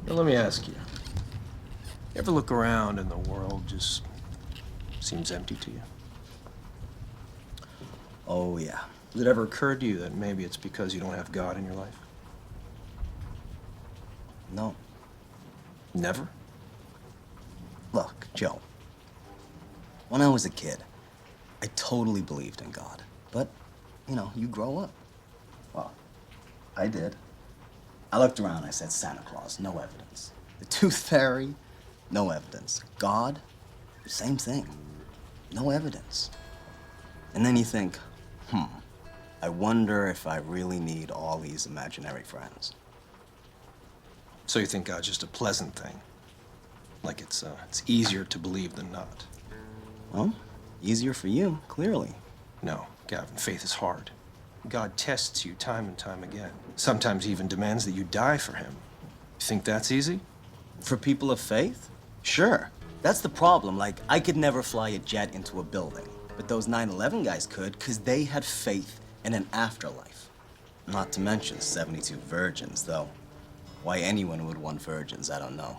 Now, let me ask you. You ever look around and the world just seems empty to you? Oh, yeah. Has it ever occurred to you that maybe it's because you don't have God in your life? No. Never? Look, Joe. When I was a kid, I totally believed in God. But, you grow up. Well, I did. I looked around, I said, Santa Claus, no evidence. The Tooth Fairy, no evidence. God, same thing. No evidence. And then you think, I wonder if I really need all these imaginary friends. So you think God's just a pleasant thing? Like it's easier to believe than not? Well, easier for you, clearly. No, Gavin, faith is hard. God tests you time and time again. Sometimes even demands that you die for him. You think that's easy? For people of faith? Sure. That's the problem. Like, I could never fly a jet into a building. But those 9/11 guys could, because they had faith in an afterlife. Not to mention 72 virgins, though. Why anyone would want virgins, I don't know.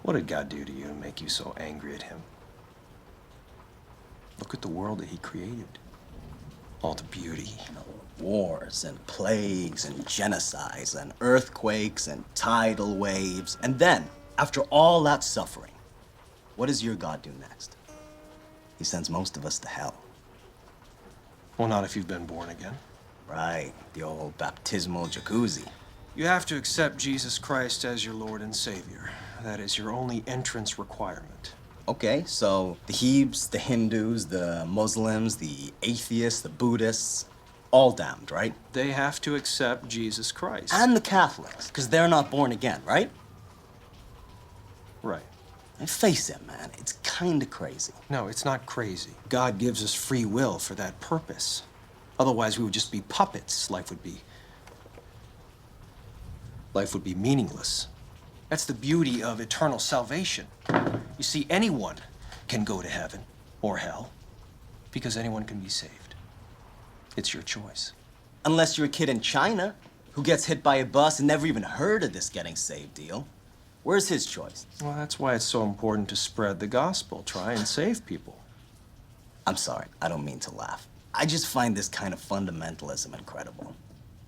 What did God do to you to make you so angry at him? Look at the world that he created. All the beauty. Wars and plagues and genocides and earthquakes and tidal waves. And then, after all that suffering, what does your God do next? He sends most of us to hell. Well, not if you've been born again. Right, the old baptismal jacuzzi. You have to accept Jesus Christ as your Lord and Savior. That is your only entrance requirement. Okay, so the Hebes, the Hindus, the Muslims, the atheists, the Buddhists, all damned, right? They have to accept Jesus Christ. And the Catholics, because they're not born again, right? Right. And face it, man, it's kinda crazy. No, it's not crazy. God gives us free will for that purpose. Otherwise, we would just be puppets. Life would be meaningless. That's the beauty of eternal salvation. You see, anyone can go to heaven or hell because anyone can be saved. It's your choice. Unless you're a kid in China who gets hit by a bus and never even heard of this getting saved deal. Where's his choice? Well, that's why it's so important to spread the gospel. Try and save people. I'm sorry, I don't mean to laugh. I just find this kind of fundamentalism incredible.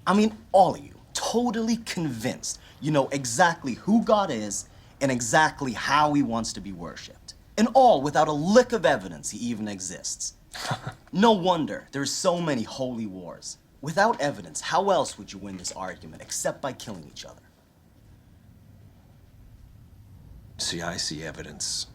I mean, all of you, totally convinced you know exactly who God is and exactly how he wants to be worshipped. And all without a lick of evidence he even exists. No wonder there's so many holy wars. Without evidence, how else would you win this argument except by killing each other? See, I see evidence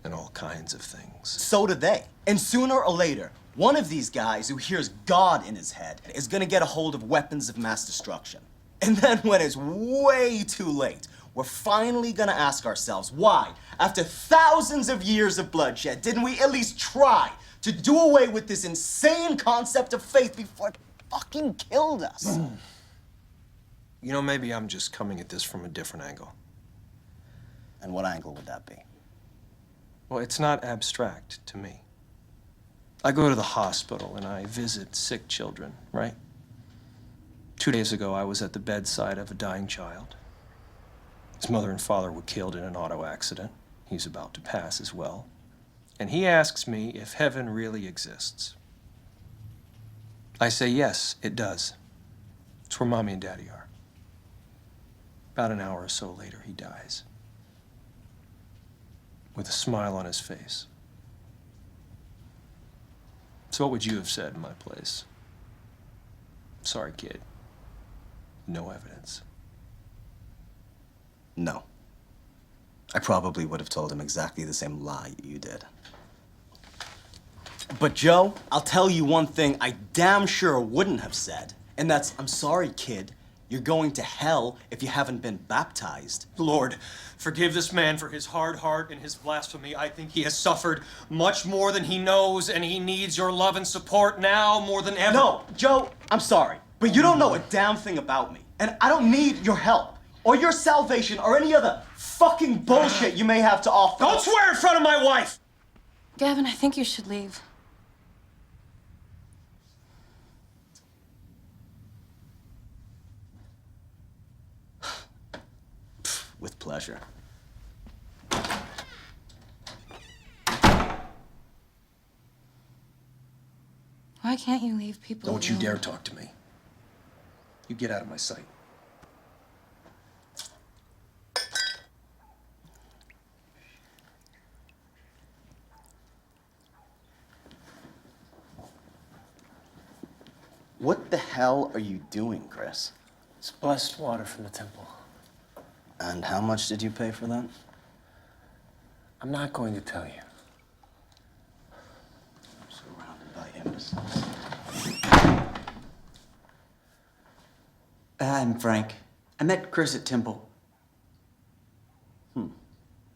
in all kinds of things. So do they. And sooner or later, one of these guys who hears God in his head is gonna get a hold of weapons of mass destruction. And then when it's way too late, we're finally gonna ask ourselves why, after thousands of years of bloodshed, didn't we at least try to do away with this insane concept of faith before it fucking killed us? You know, maybe I'm just coming at this from a different angle. And what angle would that be? Well, it's not abstract to me. I go to the hospital and I visit sick children, right? 2 days ago, I was at the bedside of a dying child. His mother and father were killed in an auto accident. He's about to pass as well. And he asks me if heaven really exists. I say, yes, it does. It's where Mommy and Daddy are. About an hour or so later, he dies. With a smile on his face. So what would you have said in my place? Sorry, kid. No evidence. No. I probably would have told him exactly the same lie you did. But Joe, I'll tell you one thing I damn sure wouldn't have said, and that's, I'm sorry, kid, you're going to hell if you haven't been baptized. Lord, forgive this man for his hard heart and his blasphemy. I think he has suffered much more than he knows, and he needs your love and support now more than ever. No, Joe, I'm sorry, but you don't know a damn thing about me, and I don't need your help, or your salvation, or any other fucking bullshit you may have to offer. Don't swear in front of my wife! Gavin, I think you should leave. With pleasure. Why can't you leave people Don't you alone? dare talk to me. You get out of my sight. What the hell are you doing, Chris? It's blessed water from the temple. And how much did you pay for that? I'm not going to tell you. I'm surrounded by imbeciles. I'm Frank. I met Chris at Temple.